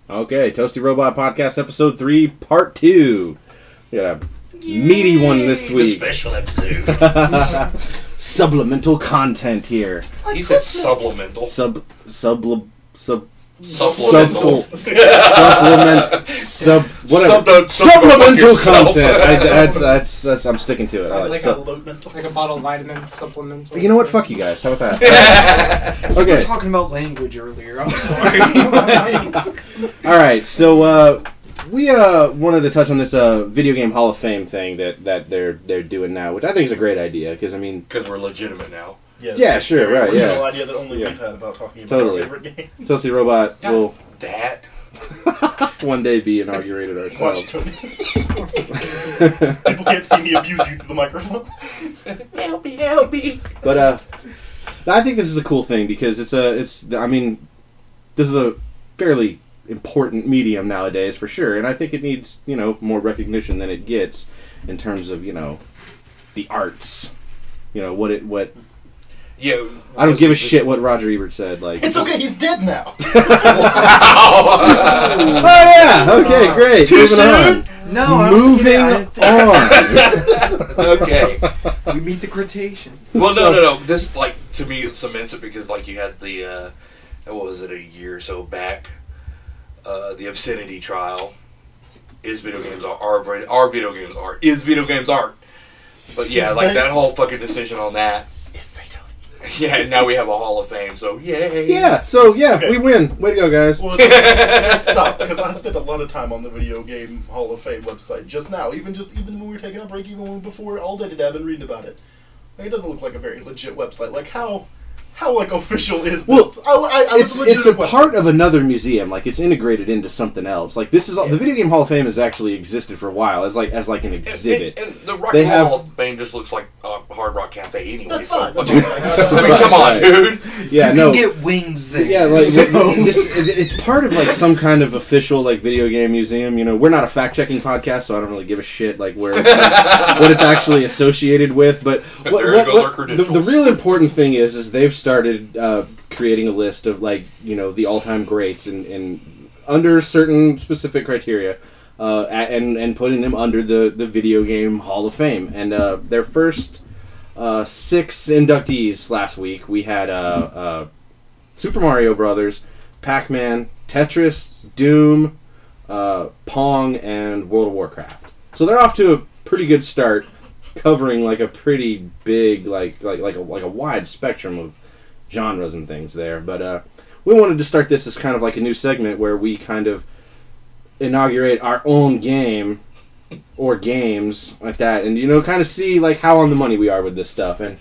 Okay, Toasty Robot Podcast Episode 3, Part 2. We got a meaty one this week. The special episode. Supplemental content here. He said supplemental. Supplemental. Supplemental content. I'm sticking to it. Like a bottle of vitamins, supplemental. You know what? Fuck you guys. How about that? Okay. We were talking about language earlier. I'm sorry. All right. So we wanted to touch on this video game Hall of Fame thing that they're doing now, which I think is a great idea because we're legitimate now. Yes, yeah, sure, right, yeah. There's no idea that only we've had about talking about our favorite games. Toasty Robot will that one day be inaugurated ourselves. Watch Tony. People can't see me abuse you through the microphone. help me. But I think this is a cool thing because this is a fairly important medium nowadays for sure, and I think it needs more recognition than it gets in terms of the arts. What. Yeah, I don't give a shit what Roger Ebert said. Like, it's okay, he's dead now. Oh yeah, okay, great. Too Moving soon? on. No, moving on. Okay, we meet the quotation. Well, no. This to me it cements it because you had the what was it, a year or so back, the obscenity trial. Is video games video games art? Is video games art? But yeah, that whole fucking decision on that. Yes, they don't. Yeah, and now we have a Hall of Fame, so yay. Yeah, so Okay. we win. Way to go, guys. Well, let's stop, because I spent a lot of time on the Video Game Hall of Fame website just now, even when we were taking a break, even before all day today, I've been reading about it. It doesn't look like a very legit website. Like, how official is this? Well, it's a part of another museum. Like, it's integrated into something else. Like, this is the Video Game Hall of Fame has actually existed for a while as an exhibit. And the Rock and Roll Hall of Fame just looks like a Hard Rock Cafe anyway. That's fine. I mean, come on, dude. Yeah, you can get wings there. Yeah, it's part of some kind of official video game museum. We're not a fact-checking podcast, so I don't really give a shit where what it's actually associated with. But the real important thing is they've started creating a list of the all-time greats and under certain specific criteria, and putting them under the Video Game Hall of Fame. And their first 6 inductees last week, we had Super Mario Brothers, Pac-Man, Tetris, Doom, Pong, and World of Warcraft. So they're off to a pretty good start, covering a pretty big like a wide spectrum of genres and things there. But we wanted to start this as kind of a new segment where we kind of inaugurate our own game or games like that, and kind of see how on the money we are with this stuff. And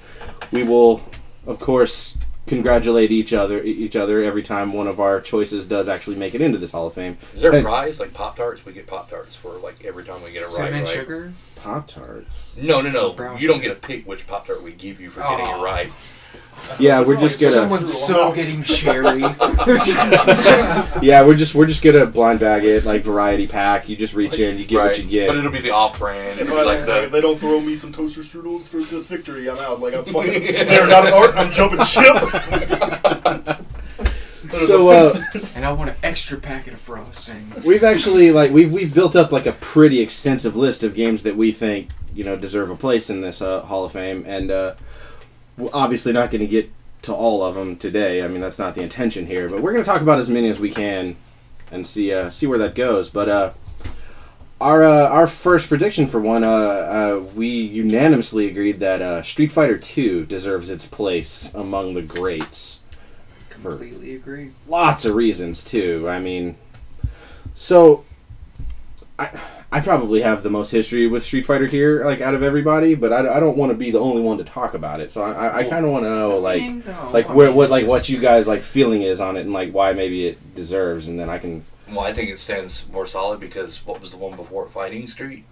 we will, of course, congratulate each other every time one of our choices does actually make it into this Hall of Fame. Is there a prize Pop-Tarts? We get Pop-Tarts for every time we get it right. Cinnamon sugar? Pop-Tarts? No. You don't get to pick which Pop-Tart we give you for getting it right. Yeah, we're just gonna. Someone's so getting cherry. Yeah, we're just gonna blind bag it variety pack. You just reach in, you get what you get. But it'll be the off-brand. If they don't throw me some toaster strudels for this victory, I'm out. I'm fucking. They're not an art. I'm jumping ship. So, and I want an extra packet of frosting. We've actually we've built up a pretty extensive list of games that we think deserve a place in this Hall of Fame, and we're obviously not going to get to all of them today. I mean, that's not the intention here, but we're going to talk about as many as we can and see where that goes. But our first prediction for one, we unanimously agreed that Street Fighter II deserves its place among the greats. Completely agree. Lots of reasons too. I mean, so I probably have the most history with Street Fighter here, out of everybody, but I don't want to be the only one to talk about it. So I kind of want to know what you guys feeling is on it and why maybe it deserves, and then I can. Well, I think it stands more solid because what was the one before it, Fighting Street?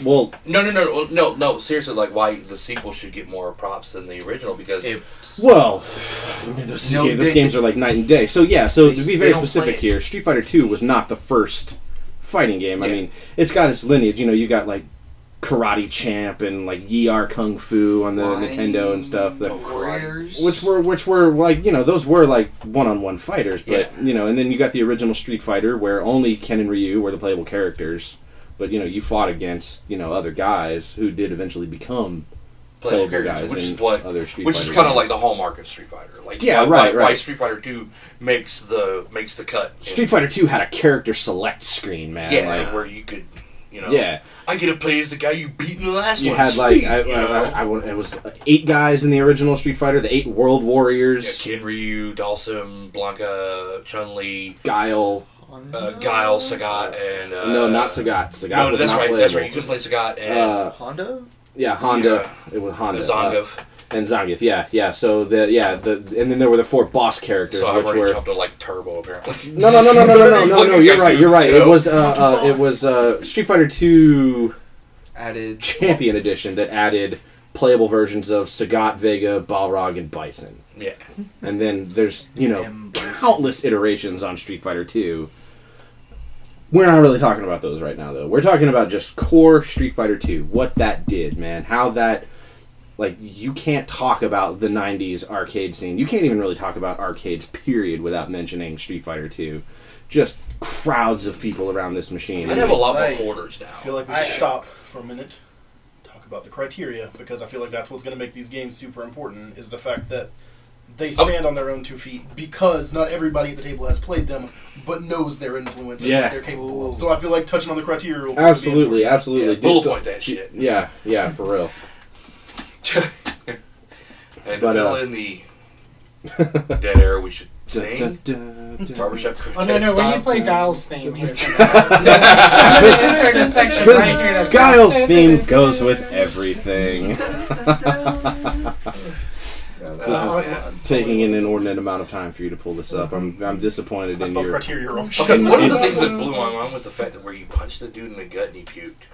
Well, no. Seriously, why the sequel should get more props than the original because. Those games are night and day. So yeah, to be very specific here, Street Fighter II was not the first fighting game. I mean, it's got its lineage. You got Karate Champ and like Yi Are Kung Fu on the Nintendo and stuff. Which were like, you know, those were like one-on-one fighters, but you know, and then you got the original Street Fighter where only Ken and Ryu were the playable characters, but you know, you fought against, you know, other guys who did eventually become playable guys, which in is what, other Street which Fighter is kind of games. like the hallmark of Street Fighter. Like why Street Fighter 2 makes the cut. Street Fighter 2 had a character select screen, man. Yeah, like, where you could, you know, I get to play as the guy you beat in the last one. You had like it was 8 guys in the original Street Fighter, the 8 World Warriors. Yeah, Ken, Ryu, Dhalsim, Blanca, Chun-Li, Guile, Sagat, and no, not Sagat. Sagat was that's not right. playable. That's right. You couldn't play Sagat and Honda. Yeah, Honda. Yeah. It was Honda. Zangief. And Zangief, yeah. So and then there were the 4 boss characters, so which I've were already jumped to like Turbo apparently. No. You're right. It was Street Fighter 2 added Champion Edition that added playable versions of Sagat, Vega, Balrog, and Bison. Yeah. And then there's, you know, countless iterations on Street Fighter 2. We're not really talking about those right now, though. We're talking about just core Street Fighter 2. What that did, man. How that... Like, you can't talk about the 90s arcade scene. You can't even really talk about arcades, period, without mentioning Street Fighter 2. Just crowds of people around this machine. I'd have a lot more quarters now. I feel like we should stop for a minute, talk about the criteria, because I feel like that's what's going to make these games super important, is the fact that they stand on their own 2 feet, because not everybody at the table has played them, but knows their influence and what they're capable of. So I feel like touching on the criteria will absolutely. Yeah, bullet point that shit. Yeah, for real. And fill in the dead air, we should sing. Barbershop Oh no, we need to play Guile's theme here. Because this section right here. That's Guile's theme goes with everything. This is taking an inordinate amount of time for you to pull this up. I'm disappointed in your... criteria wrong. Okay, one of the things that blew my mind was the fact that where you punched the dude in the gut and he puked.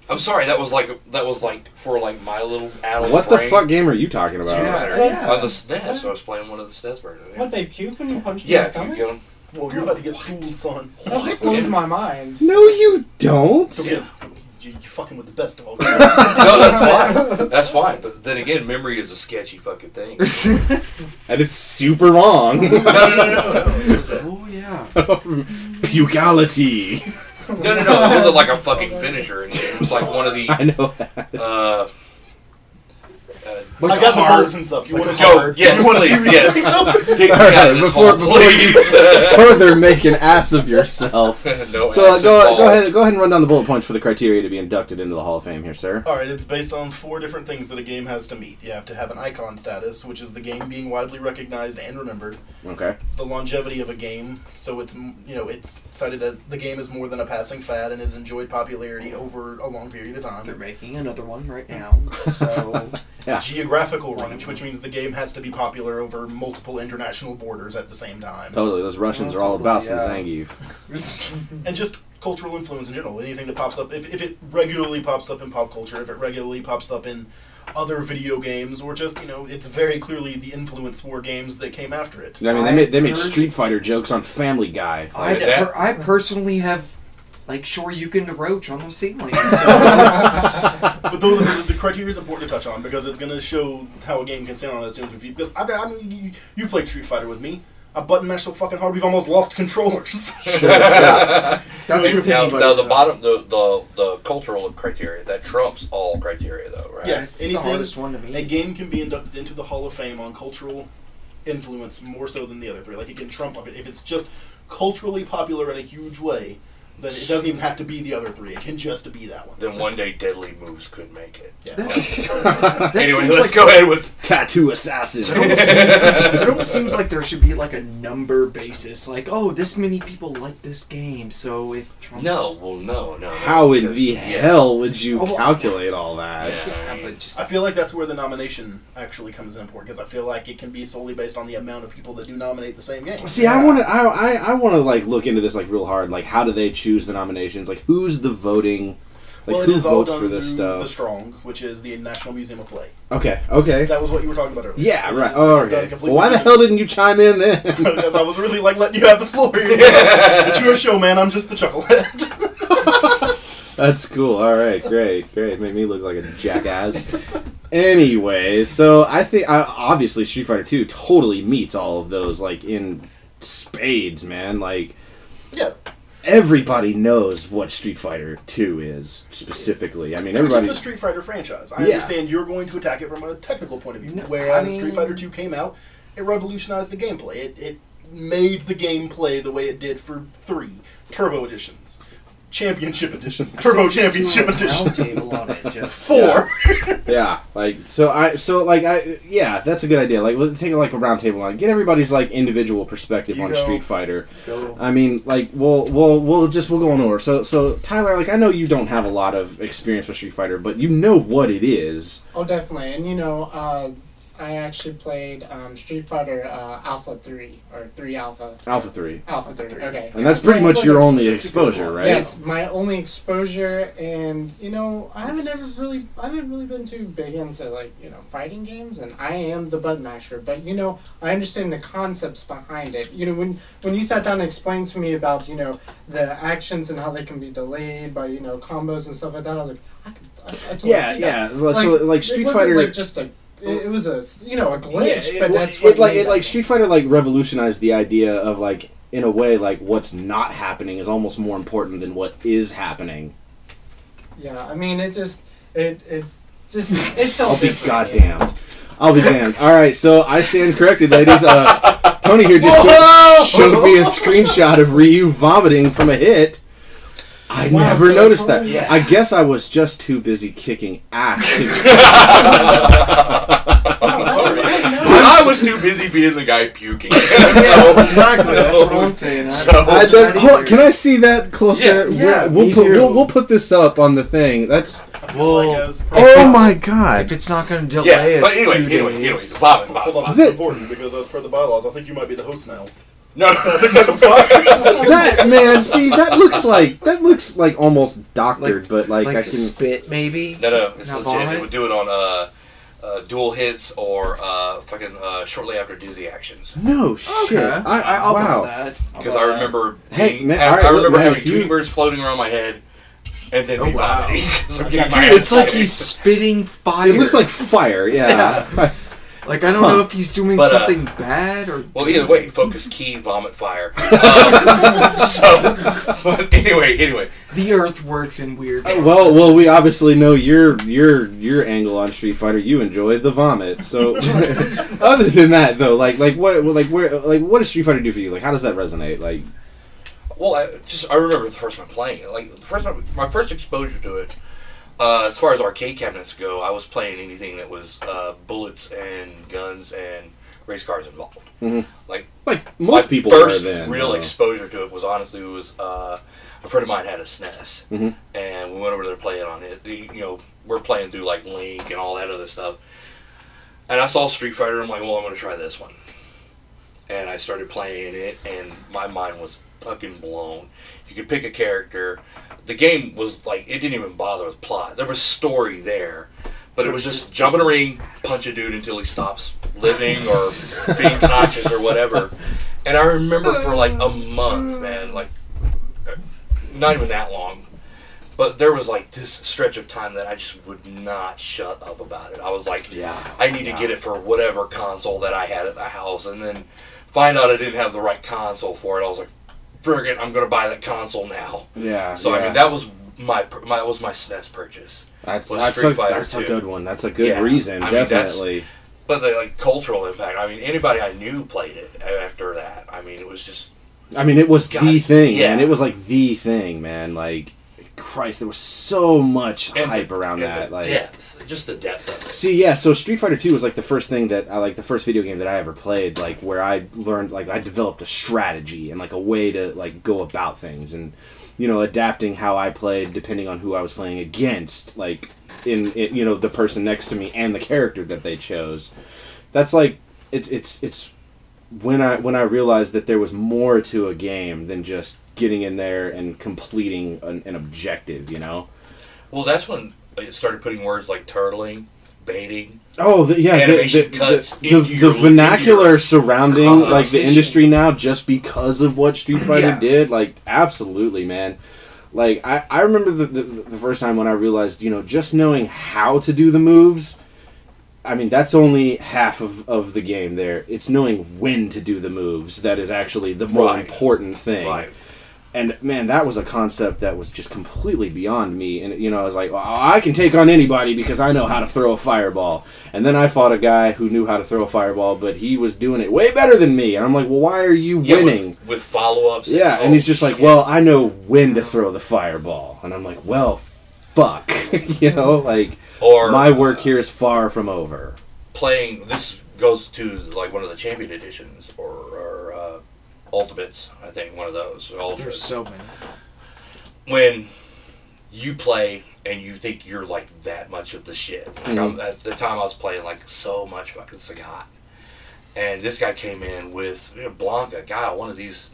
I'm sorry, that was like for like my little adult What brain. the fuck game are you talking about? On the SNES, I was playing one of the SNES versions. What, they puke when you punch them in the stomach? Yeah, you Well, you're about to get schooled, son. That blows my mind. No, you don't. Yeah. You're fucking with the best dog. No, that's fine. That's fine. But then again, memory is a sketchy fucking thing. And it's super long. No. Oh yeah. Pukality. No. It wasn't like a fucking finisher. It was like one of the. I know that. I got the bulletins up. You want to go? Yes, please. Yes. Take me out of this hole, please. Further make an ass of yourself. No so ass go ahead and run down the bullet points for the criteria to be inducted into the Hall of Fame here, sir. Alright, it's based on 4 different things that a game has to meet. You have to have an icon status, which is the game being widely recognized and remembered. Okay. The longevity of a game, so it's cited as the game is more than a passing fad and has enjoyed popularity over a long period of time. They're making another one right now, so... Yeah. Geographical reach, which means the game has to be popular over multiple international borders at the same time. Totally, those Russians are all about some Zangief. And just cultural influence in general. Anything that pops up, if it regularly pops up in pop culture, if it regularly pops up in other video games, or just, it's very clearly the influence for games that came after it. I mean, they made Street Fighter jokes on Family Guy. I personally have... Like Shoryuken to Roach on the ceiling. So. But the criteria is important to touch on because it's going to show how a game can stand on its own 2 feet. Because I mean, you played Street Fighter with me. I button mashed so fucking hard we've almost lost controllers. Sure. Yeah. That's now the bottom, the cultural criteria that trumps all criteria, though, right? Yes, the hardest one to me. A game can be inducted into the Hall of Fame on cultural influence more so than the other 3. Like it can trump if it's just culturally popular in a huge way. Then it doesn't even have to be the other 3. It can just be that one. Then one day Deadly Moves could make it. Yeah. Anyway, let's go ahead with Tattoo Assassin. It almost seems like there should be like a number basis. Like, oh, this many people like this game, so it trumps... No. How in the hell would you calculate all that? Yeah, I feel like that's where the nomination actually comes in important, because I feel like it can be solely based on the amount of people that do nominate the same game. See, I want to like look into this like real hard. Like, how do they choose the nominations? Like, who's the voting? Like, who votes for this stuff? The Strong, which is the National Museum of Play. Okay. That was what you were talking about earlier. Yeah, right. Okay. Well, why the hell didn't you chime in then? Because I was really letting you have the floor here. But you're a showman. I'm just the chucklehead. That's cool. All right, great. Made me look like a jackass. Anyway, so I think obviously Street Fighter 2 totally meets all of those like in spades, man. Like, Yeah. everybody knows what Street Fighter 2 is specifically. I mean, everybody. Just the Street Fighter franchise. I understand you're going to attack it from a technical point of view. No, Whereas Street Fighter 2 came out, it revolutionized the gameplay. It made the gameplay the way it did for 3 Turbo Editions. Championship editions, Turbo Championship edition, Table on it, just 4. Yeah, like yeah, that's a good idea. Like, we'll take like a round table on, get everybody's like individual perspective on Street Fighter. Go. I mean, like we'll go on over. So Tyler, like I know you don't have a lot of experience with Street Fighter, but you know what it is. Oh, definitely. And I actually played Street Fighter Alpha 3 or 3 Alpha. Alpha 3. Alpha 3. Okay. And that's pretty much your only exposure, right? Yes, my only exposure, and I haven't really been too big into fighting games, and I am the button masher, but I understand the concepts behind it. When you sat down and explained to me about the actions and how they can be delayed by combos and stuff like that, I was like, I totally see that. So like Street Fighter, like just a. It was a glitch, yeah, but that's what like Street Fighter like revolutionized the idea of like in a way like what's not happening is almost more important than what is happening. Yeah, I mean it felt. I'll be goddamn. I'll be damned. All right, so I stand corrected, ladies. Tony here just showed me a screenshot of Ryu vomiting from a hit. I never noticed that. Yeah. I guess I was just too busy kicking ass. I'm sorry. I was too busy being the guy puking. Exactly. That's what I'm saying. Can I see that closer? Yeah, we'll put this up on the thing. That's. Oh my god! If it's not going to delay us 2 days. Vomit. Hold on, this is important because as per the bylaws, I think you might be the host now. No, I think Michael's fine. That man, see, that looks like almost doctored, but like I can spit maybe. No, it's Not legit. They vomit? would do it on dual hits or shortly after dizzy actions. No shit. Okay. I'll wow. buy that. Because I remember Hey, having tunibers floating around my head and then me vomiting. So I'm getting my It's ass like kicked. he's spitting fire. It looks like fire. Yeah. Like I don't know if he's doing something bad or. Well, either way, focus, key, vomit, fire. But anyway. The Earth works in weird. Well, we obviously know your angle on Street Fighter. You enjoyed the vomit. So, other than that, though, what does Street Fighter do for you? Like, how does that resonate? Like, Well, I remember the first time playing it. Like my first exposure to it. As far as arcade cabinets go, I was playing anything that was bullets and guns and race cars involved. Mm-hmm. Like most people first were then. real exposure to it was honestly a friend of mine had a SNES, and we went over there to play it on it. We're playing through like Link and all that other stuff, and I saw Street Fighter. I'm like, well, I'm going to try this one, and I started playing it, and my mind was fucking blown. You could pick a character. The game was like, it didn't even bother with plot. There was story there, but it was just jump in a ring, punch a dude until he stops living or being conscious or whatever. And I remember for like a month, man, like not even that long, but there was like this stretch of time that I just would not shut up about it. I was like, I need to get it for whatever console that I had at the house, and then find out I didn't have the right console for it. I was like, friggin', I'm gonna buy that console now. Yeah. So I mean, that was my SNES purchase. That's Street Fighter a 2. good one. That's a good reason, definitely. But the cultural impact. I mean, anybody I knew played it after that. I mean, it was just. I mean, it was the thing, man. It was like the thing, man. Like, Christ, there was so much hype around that. Like depth, just the depth of it. See, yeah. So Street Fighter 2 was like the first thing that the first video game that I ever played. Like where I learned, like I developed a strategy and like a way to like go about things, and adapting how I played depending on who I was playing against, like in the person next to me and the character that they chose. That's like it's when I realized that there was more to a game than just getting in there and completing an objective, Well, that's when it started putting words like turtling, baiting. Oh, animation cuts. The vernacular surrounding like the industry now, just because of what Street Fighter did, like absolutely, man. Like, I remember the first time when I realized, just knowing how to do the moves, I mean, that's only half of the game there. It's knowing when to do the moves that is actually the more important thing. Right. And, man, that was a concept that was just completely beyond me. And, I was like, well, I can take on anybody because I know how to throw a fireball. And then I fought a guy who knew how to throw a fireball, but he was doing it way better than me. And I'm like, well, why are you winning? With follow-ups. Yeah, and he's just like, well, I know when to throw the fireball. And I'm like, well, fuck. Or my work here is far from over. This goes to, like, one of the Champion Editions, or Ultimates, I think, one of those. There's so many. When you play and you think you're, like, that much of the shit. Like, at the time I was playing, like, so much fucking Sagat. And this guy came in with Blanca, one of these,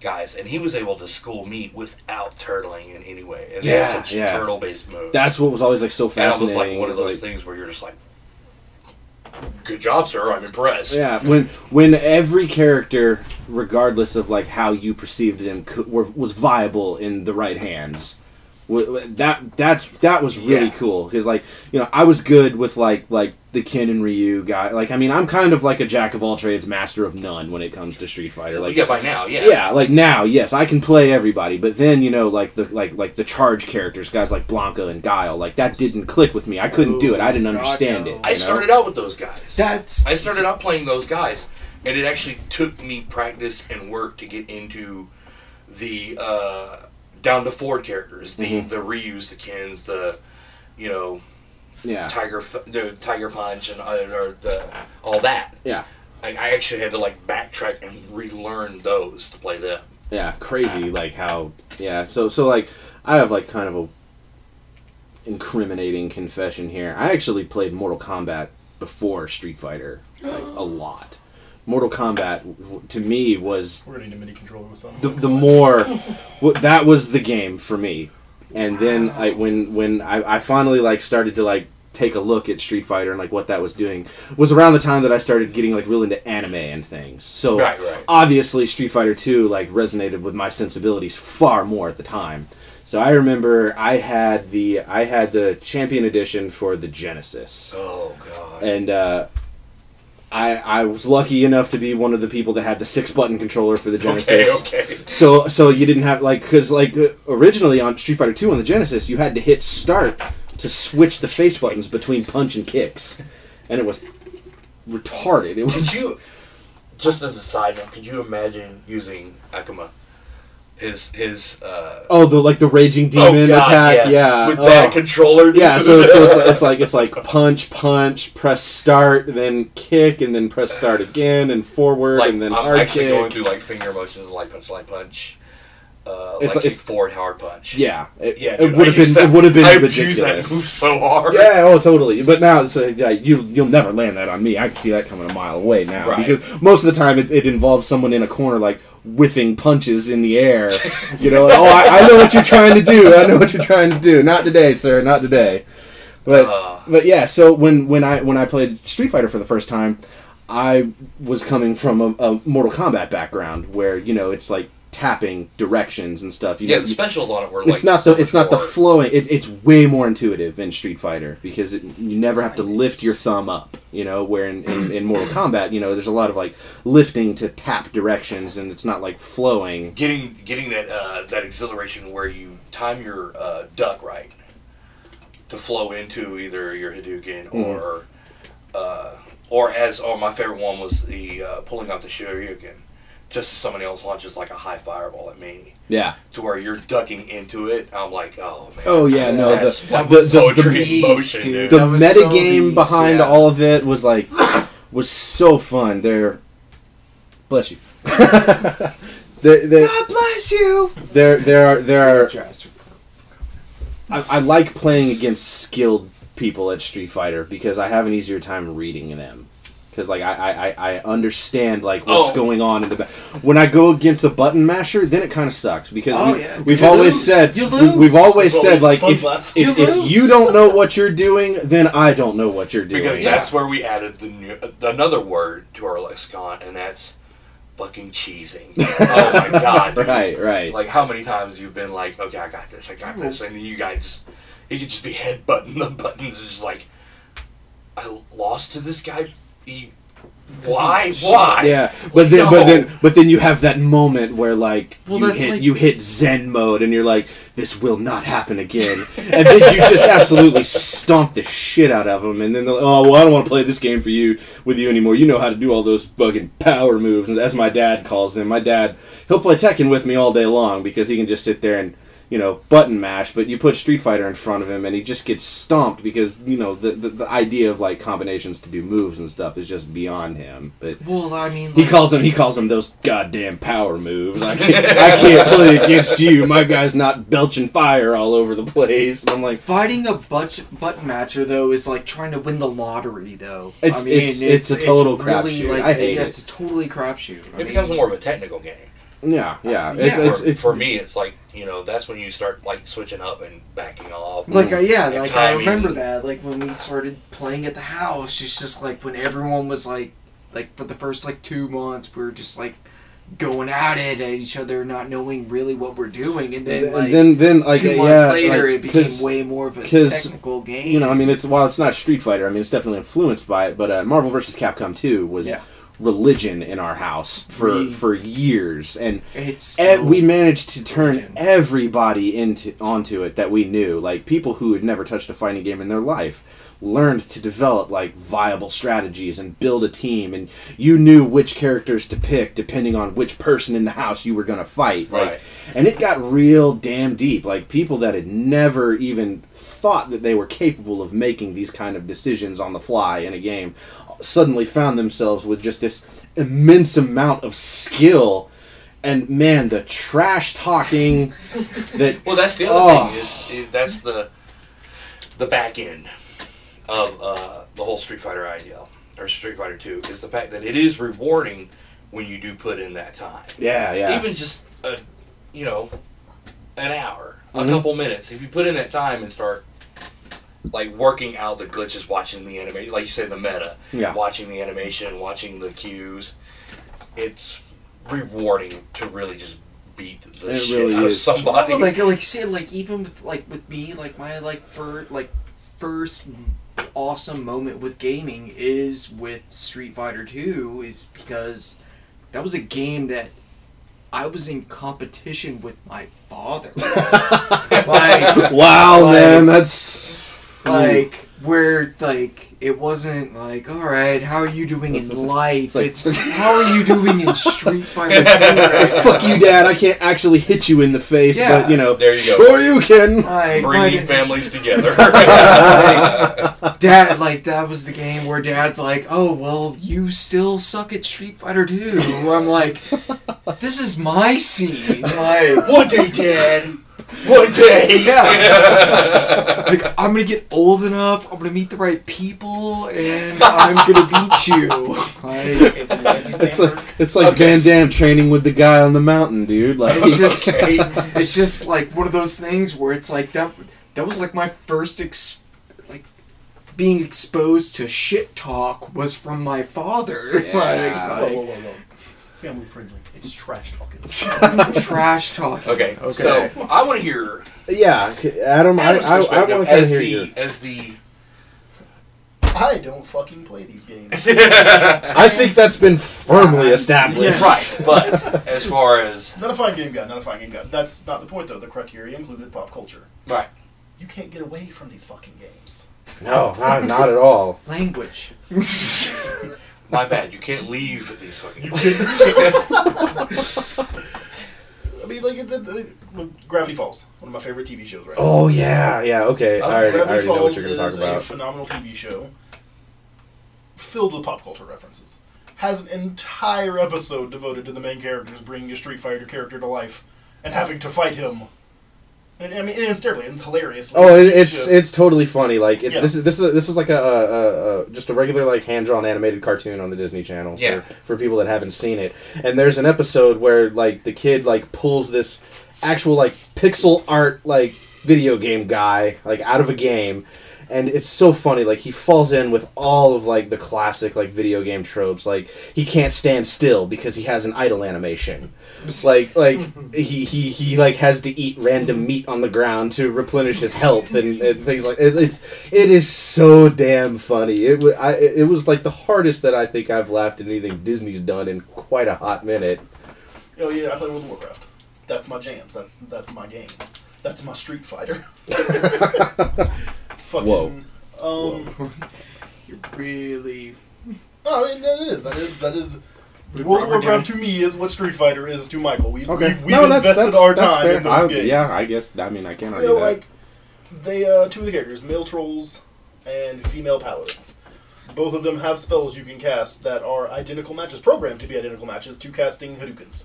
guys, and he was able to school me without turtling in any way. And they had such turtle-based moves. That's what was always, like, so fascinating. And it was, like, one of those things where you're just like, good job, sir. I'm impressed. Yeah, when every character, regardless of like how you perceived them, was viable in the right hands, that was really cool because I was good with like the Ken and Ryu guy. Like, I mean, I'm kind of like a jack of all trades, master of none when it comes to Street Fighter. Like, by now, like now, yes, I can play everybody. But then like the charge characters, guys like Blanca and Guile, like that didn't click with me. I couldn't do it. I didn't understand it. I started out with those guys. I started out playing those guys, and it actually took me practice and work to get into the down to Ford characters, the Ryus, the Kens, the Tiger Punch, and all that. Yeah, I actually had to like backtrack and relearn those to play them. Yeah, crazy. Like how. Yeah, so like I have like kind of a incriminating confession here. I actually played Mortal Kombat before Street Fighter, like a lot. Mortal Kombat to me was we're getting a mini controller with something. The more that was the game for me. And then when I finally like started to like take a look at Street Fighter and like what that was doing was around the time that I started getting like real into anime and things. So obviously Street Fighter 2 like resonated with my sensibilities far more at the time. So I remember I had the Champion Edition for the Genesis. Oh god. And I was lucky enough to be one of the people that had the 6-button controller for the Genesis. Okay. So you didn't have because originally on Street Fighter 2 on the Genesis you had to hit start to switch the face buttons between punch and kicks, and it was retarded. It was. Could you, just as a side note, could you imagine using Akuma? His the raging demon attack, with that controller. Yeah, so it's like punch, press start, then kick, and then press start again, and forward, and then hard kick. I'm actually going through like finger motions, light punch. It's forward hard punch. Yeah, it would have been I ridiculous. used that move so hard. Yeah, totally. But now, you'll never land that on me. I can see that coming a mile away now because most of the time it involves someone in a corner like whiffing punches in the air. I know what you're trying to do. I know what you're trying to do. Not today, sir. Not today. But yeah. So when I played Street Fighter for the first time, I was coming from a Mortal Kombat background where it's like tapping directions and stuff. The specials on it were it's not the flowing. It's way more intuitive in Street Fighter because you never have to lift your thumb up. Where in Mortal Kombat, there's a lot of like lifting to tap directions, and it's not like flowing. Getting that exhilaration where you time your duck right to flow into either your Hadouken or my favorite one was the pulling out the Shoryuken. Just as somebody else launches like a high fireball at me. Yeah. To where you're ducking into it, I'm like, oh man. Oh yeah, no, the motion, meta game behind all of it was so fun. Bless you. God bless you. There are. I like playing against skilled people at Street Fighter because I have an easier time reading them. Because I understand what's going on in the back. When I go against a button masher, then it kind of sucks because we've always said if you don't know what you're doing, then I don't know what you're doing. Because that's where we added another word to our lexicon, and that's fucking cheesing. Oh my god. Dude. Right. Like, how many times you've been like, okay, I got this, and you guys, you could just be headbutting the buttons. It's just like, I lost to this guy. Why? Yeah, but then you have that moment where like you hit Zen mode and you're like, this will not happen again, and then you just absolutely stomp the shit out of them, and then they're like, oh well, I don't want to play this game with you anymore. You know how to do all those fucking power moves, and as my dad calls them. My dad, he'll play Tekken with me all day long because he can just sit there and, you know, button mash, but you put Street Fighter in front of him and he just gets stomped because, you know, the idea of like combinations to do moves and stuff is just beyond him. But well, I mean, like, he calls them those goddamn power moves. I can't play against you. My guy's not belching fire all over the place. And I'm like, fighting a button matcher though is like trying to win the lottery though. It's a total crapshoot. Like, I hate it. It's a totally crapshoot. It becomes more of a technical game. Yeah. For me, it's like, you know, that's when you start like switching up and backing off. Like I remember that. Like when we started playing at the house, it's just like when everyone was like for the first like 2 months, we were just like going at each other, not knowing really what we're doing, and then like 2 months later, it became way more of a technical game. You know, I mean, it's not Street Fighter. I mean, it's definitely influenced by it, but Marvel vs. Capcom 2 was. Yeah. Religion in our house for years, and we managed to turn everybody onto it that we knew. Like people who had never touched a fighting game in their life learned to develop like viable strategies and build a team, and you knew which characters to pick depending on which person in the house you were going to fight. Like, right. And it got real damn deep. Like people that had never even thought that they were capable of making these kind of decisions on the fly in a game suddenly found themselves with just this immense amount of skill, and man, the trash talking that. Well, that's the other thing that's the back end of the whole Street Fighter idea, or Street Fighter 2, is the fact that it is rewarding when you do put in that time. Yeah. Even just an hour, a couple minutes. If you put in that time and start like working out the glitches, watching the animation, like you said, the meta, watching the animation, watching the cues, it's rewarding to really just beat the shit out of somebody. Well, even with me, like my first awesome moment with gaming is with Street Fighter 2, is because that was a game that I was in competition with my father. Man, that's where it wasn't like, all right, how are you doing in life? It's how are you doing in Street Fighter 2? Like, fuck you, Dad. I can't actually hit you in the face, but you know, there you go. Sure you can. Bringing families together. Dad, that was the game where Dad's like, oh well, you still suck at Street Fighter 2. I'm like, this is my scene. One day, Dad. One day. Yeah. I'm gonna get old enough, I'm gonna meet the right people, and I'm gonna beat you. It's like Van Damme training with the guy on the mountain, dude. It's just like one of those things where it's like that was like my first being exposed to shit talk was from my father. Yeah. Whoa. Family friendly. It's trash talking. Trash talking. Okay. So I want to hear. Yeah, Adam. I want to hear you. I don't fucking play these games. I think that's been firmly established. Right, but as far as not a fine game guy. That's not the point though. The criteria included pop culture. Right. You can't get away from these fucking games. No, not at all. Language. My bad. You can't leave these fucking. I mean, Gravity Falls, one of my favorite TV shows right now. Oh yeah. Okay. I already know what you're going to talk about. A phenomenal TV show filled with pop culture references. Has an entire episode devoted to the main characters bringing a Street Fighter character to life and having to fight him. And, I mean, it's hilarious. Oh, it's totally funny. Like this is like a just a regular hand-drawn animated cartoon on the Disney Channel. Yeah. For people that haven't seen it, and there's an episode where the kid pulls this actual pixel art video game guy out of a game, And it's so funny, like, he falls in with all of, like, the classic, like, video game tropes. Like, he can't stand still because he has an idle animation. Like he like, has to eat random meat on the ground to replenish his health and things like it. It is so damn funny. It was, like, the hardest that I think I've laughed at anything Disney's done in quite a hot minute. Oh, yeah, I play World of Warcraft. That's my jams. That's my game. That's my Street Fighter. Fucking, Whoa. You're really... Oh, I mean, that is World of Warcraft to me is what Street Fighter is to Michael. We've invested our time in those games. Yeah, I guess. I mean, I can't argue that. Like, they, two of the characters, male trolls and female paladins. Both of them have spells you can cast that are identical matches, programmed to be identical matches to casting Hadoukens.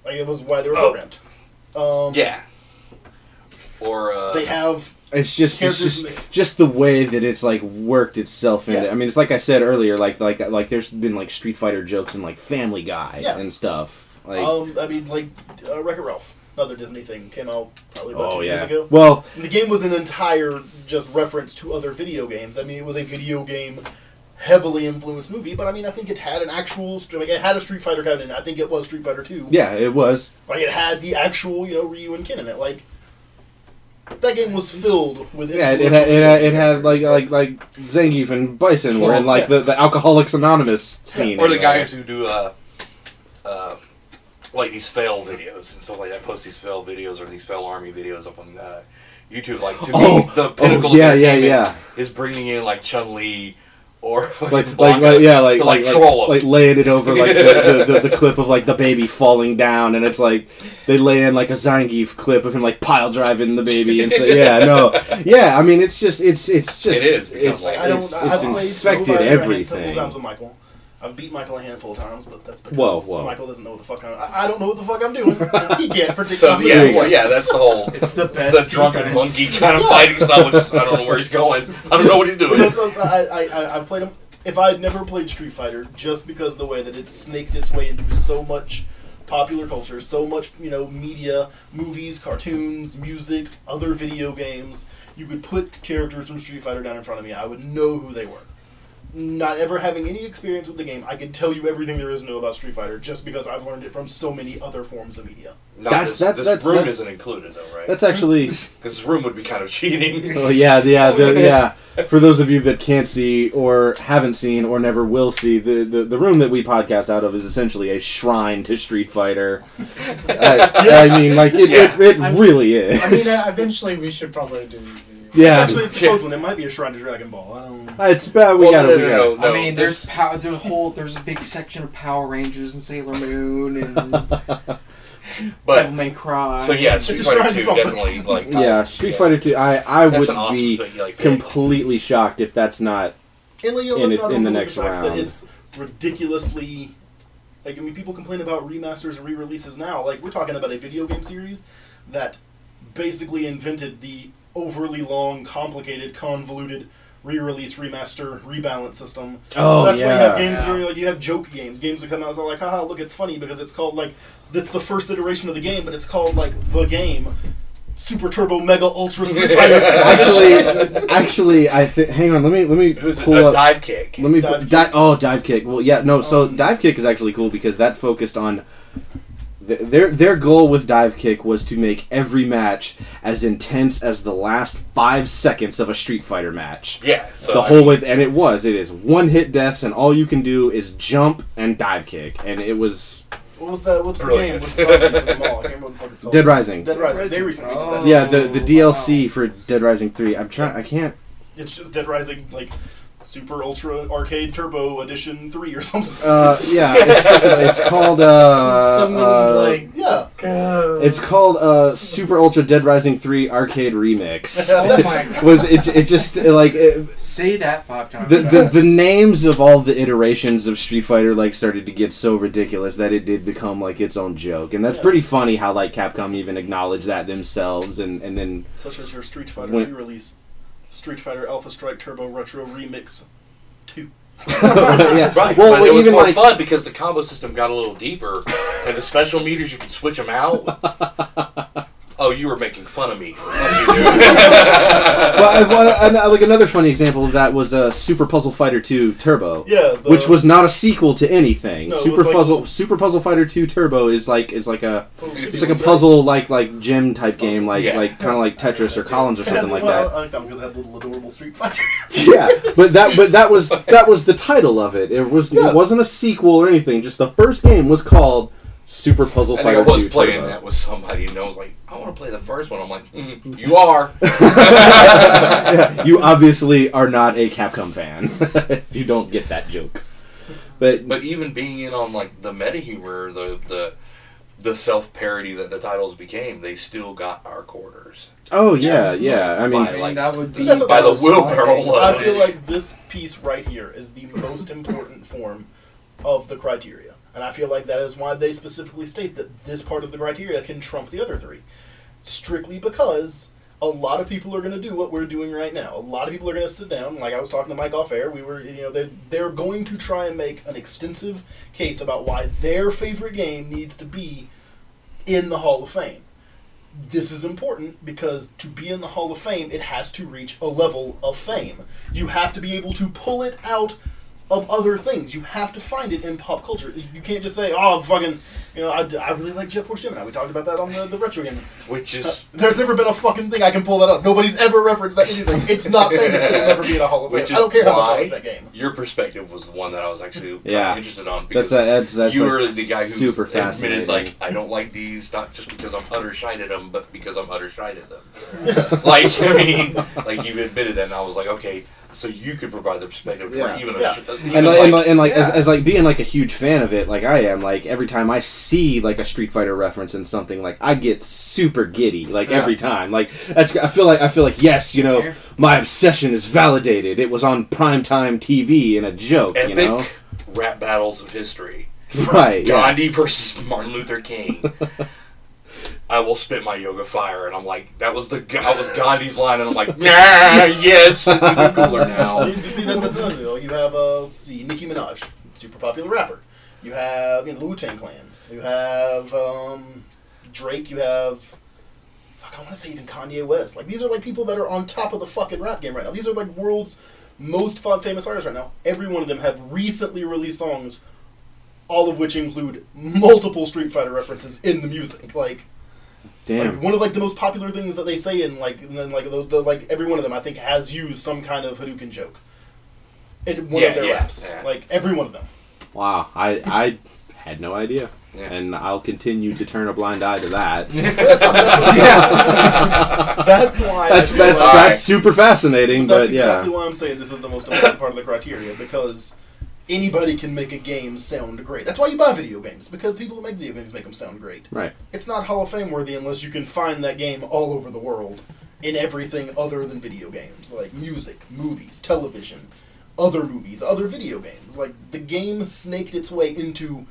Like, it was why they were programmed. Yeah. Or they have... It's just the way that it's, like, worked itself in it. I mean, it's like I said earlier, like there's been, like, Street Fighter jokes in, like, Family Guy and stuff. Like, I mean, like, Wreck-It Ralph, another Disney thing, came out probably about 2 years ago. Well, the game was an entire just reference to other video games. I mean, it was a video game heavily influenced movie, but I mean, I think it had an actual, like, it had a Street Fighter cabinet. I think it was Street Fighter 2. Yeah, it was. Like, it had the actual, Ryu and Ken in it. Like, that game was filled with it had like Zangief and Bison were in, like, the Alcoholics Anonymous scene. Or the guys who do like these fail videos and stuff like that. Post these fail videos or these fail army videos up on YouTube. Like, to me, the pinnacle of entertainment is bringing in, like, Chun-Li or fucking like troll them. Like laying it over, like, the clip of, like, the baby falling down, and it's like they lay in, like, a Zangief clip of him, like, pile driving the baby and say, I mean, it's infected everything. I've beat Michael a handful of times, but that's because Michael doesn't know what the fuck I don't know what the fuck I'm doing. So he can't predict. So that's the whole. It's the best. The drunken monkey kind of fighting style. Which I don't know where he's going. I don't know what he's doing. I've played him. If I had never played Street Fighter, just because of the way that it snaked its way into so much popular culture, so much media, movies, cartoons, music, other video games, you could put characters from Street Fighter down in front of me. I would know who they were. Not ever having any experience with the game, I can tell you everything there is to know about Street Fighter just because I've learned it from so many other forms of media. This room isn't included, though, right? That's actually... This room would be kind of cheating. Oh, yeah. For those of you that can't see or haven't seen or never will see, the room that we podcast out of is essentially a shrine to Street Fighter. I mean, like, it really is. I mean, eventually we should probably do... Yeah, it's a close one. It might be a Shrine to Dragon Ball. I don't. It's bad. We got it. I mean, there's a big section of Power Rangers and Sailor Moon and Devil May Cry. So yeah, Street Fighter 2 definitely like. Street Fighter 2. I would be completely shocked if that's not in the next round. That it's ridiculously. Like, I mean, people complain about remasters and re-releases now. Like, we're talking about a video game series that basically invented the overly long, complicated, convoluted re-release, remaster, rebalance system. Oh, that's why you have games where, like, you have joke games that come out and are like, haha, look, it's funny because it's called, like, that's the first iteration of the game, but it's called, like, the game. Super Turbo Mega Ultra Street Fighter 6. Actually, I think. Hang on, let me pull up Dive Kick. Let me Dive Kick. Well, yeah, no. So Dive Kick is actually cool because that focused on. Their goal with Dive Kick was to make every match as intense as the last 5 seconds of a Street Fighter match. Yeah. So the whole way, and it is one-hit deaths, and all you can do is jump and dive kick, and it was... What's the game with the zombies in the mall? I can't remember what the fuck it's called. Dead Rising. Dead Rising. They recently did that. Yeah, the DLC for Dead Rising 3. I can't... It's just Dead Rising, like... Super Ultra Arcade Turbo Edition 3 or something. Yeah, it's called it's called Super Ultra Dead Rising 3 Arcade Remix. Oh my god. It just like say that 5 times. The names of all the iterations of Street Fighter like started to get so ridiculous that it did become like its own joke, and that's pretty funny how like Capcom even acknowledged that themselves, and then such as your Street Fighter re-release. Street Fighter Alpha Strike Turbo Retro Remix 2. Yeah. Right, well, but it was even more like, fun because the combo system got a little deeper, and the special meters you could switch them out. Oh, you were making fun of me. Like another funny example of that was Super Puzzle Fighter 2 Turbo. Yeah, which was not a sequel to anything. No, Super Puzzle Fighter 2 Turbo is like a puzzle like gem type game, like kind of like Tetris or Columns or something like that. I like that because it had little adorable Street Fighter. Yeah, but that was the title of it. It wasn't a sequel or anything. Just the first game was called Super Puzzle Fighter 2 I was playing Turbo. that with somebody, and I was like, I want to play the first one. I'm like, you are. Yeah, you obviously are not a Capcom fan if you don't get that joke. But even being in on like the meta humor, the self parody that the titles became, they still got our quarters. Oh yeah. I mean, that would be by the wheelbarrow. I feel like this piece right here is the most important form of the criteria. And I feel like that is why they specifically state that this part of the criteria can trump the other three. Strictly because a lot of people are going to do what we're doing right now. A lot of people are going to sit down, like I was talking to Mike off air, they're going to try and make an extensive case about why their favorite game needs to be in the Hall of Fame. This is important because to be in the Hall of Fame, it has to reach a level of fame. You have to be able to pull it out of other things. You have to find it in pop culture. You can't just say, oh, fucking, I really like Jet Force Gemini. We talked about that on the retro game. Which is... there's never been a fucking thing I can pull that up. Nobody's ever referenced that anything. It's not famous. It'll never be in a Hall of Fame. I don't care how much I like that game. Your perspective was the one that I was actually interested on. Because that's you were the guy who super fascinating. admitted, like, I don't like these, not just because I'm utter shite at them, but because I'm utter shite at them. Like, I mean, like, you admitted that, and I was like, okay, so you could provide the perspective for even as like being like a huge fan of it, like I am, like every time I see like a Street Fighter reference in something, like I get super giddy, like every time. Like I feel like yes, my obsession is validated. It was on primetime TV in a joke, Epic rap battles of history. Right. Gandhi versus Martin Luther King. I will spit my yoga fire, and I'm like, that was Gandhi's line, and I'm like, nah, yes, it's even cooler now. See, that's another thing. You have, Nicki Minaj, super popular rapper. You have, the Wu-Tang Clan. You have, Drake. You have, I want to say even Kanye West. Like, these are, like, people that are on top of the fucking rap game right now. These are, like, world's most famous artists right now. Every one of them have recently released songs, all of which include multiple Street Fighter references in the music. Like, damn. Like, one of like the most popular things that they say in like every one of them I think has used some kind of Hadouken joke in one of their raps. Yeah. Like every one of them. Wow, I had no idea, and I'll continue to turn a blind eye to that. That's why. That's super fascinating. That's but exactly why I'm saying this is the most important part of the criteria, because anybody can make a game sound great. That's why you buy video games, because people who make video games make them sound great. Right. It's not Hall of Fame worthy unless you can find that game all over the world in everything other than video games, like music, movies, television, other movies, other video games. Like, the game snaked its way into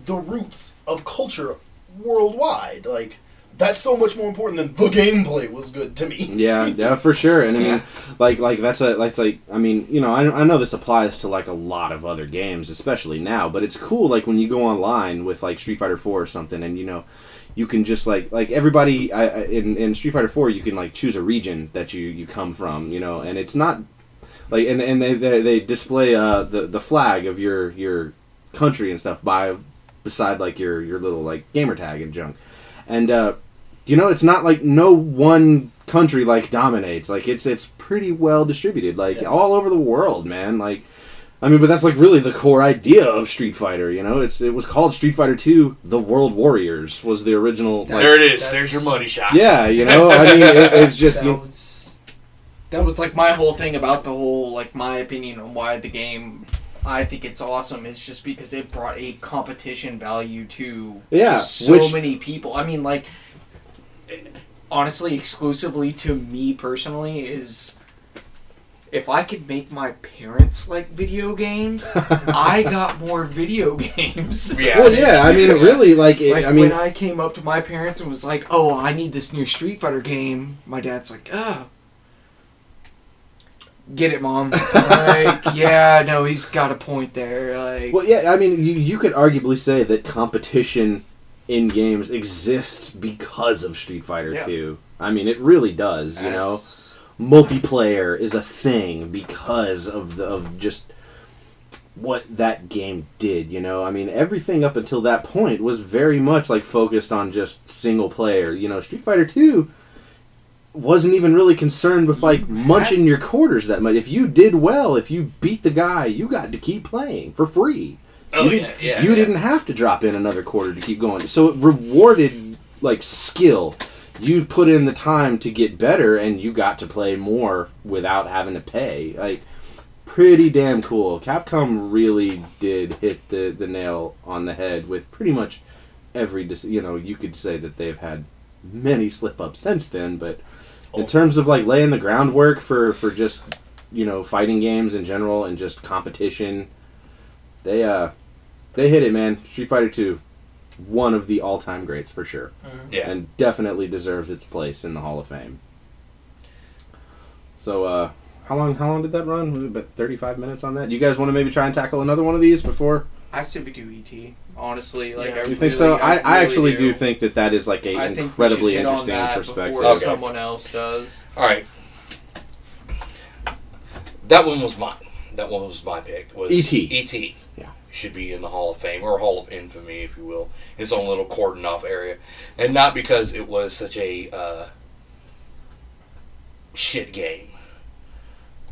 the roots of culture worldwide. Like, that's so much more important than the gameplay was good to me. Yeah, for sure. And I mean, like I mean, I know this applies to like a lot of other games, especially now. But it's cool, like when you go online with like Street Fighter 4 or something, and you can just like everybody in Street Fighter 4, you can like choose a region that you come from, and it's not like and they display the flag of your country and stuff beside like your little like gamer tag and junk, and it's not like no one country like dominates. Like it's pretty well distributed, like all over the world, man. Like, I mean, but that's like really the core idea of Street Fighter. It was called Street Fighter 2. The World Warriors was the original. Like, there it is. There's your money shot. Yeah, I mean, it's just that was like my whole thing about the whole, like, my opinion on why the game, I think it's awesome, is just because it brought a competition value to so many people. I mean, like, honestly, exclusively to me personally, is if I could make my parents like video games, I got more video games. Yeah. Well, yeah, I mean, it really, when I came up to my parents and was like, oh, I need this new Street Fighter game, my dad's like, get it, Mom. Like, yeah, no, he's got a point there. Like, well, yeah, I mean, you could arguably say that competition in games exists because of Street Fighter 2. I mean, it really does, you know? Multiplayer is a thing because of just what that game did, you know? I mean, everything up until that point was very much, like, focused on just single player. You know, Street Fighter 2 wasn't even really concerned with, like, munching your quarters that much. If you did well, if you beat the guy, you got to keep playing for free. You didn't have to drop in another quarter to keep going. So it rewarded, like, skill. You put in the time to get better, and you got to play more without having to pay. Like, pretty damn cool. Capcom really did hit the nail on the head with pretty much every... You know, you could say that they've had many slip-ups since then, but in terms of, like, laying the groundwork for just, you know, fighting games in general and just competition, they hit it, man. Street Fighter 2. One of the all-time greats for sure. Yeah. And definitely deserves its place in the Hall of Fame. So, how long did that run? Was it about 35 minutes on that? You guys want to maybe try and tackle another one of these before? I say we do ET. Honestly, like you think so? I actually do think that is like a incredibly interesting perspective. Before someone else does. All right. That one was mine. That one was my pick. Was E.T. E.T. Yeah. Should be in the Hall of Fame, or Hall of Infamy, if you will. Its own little cordoned off area. And not because it was such a shit game.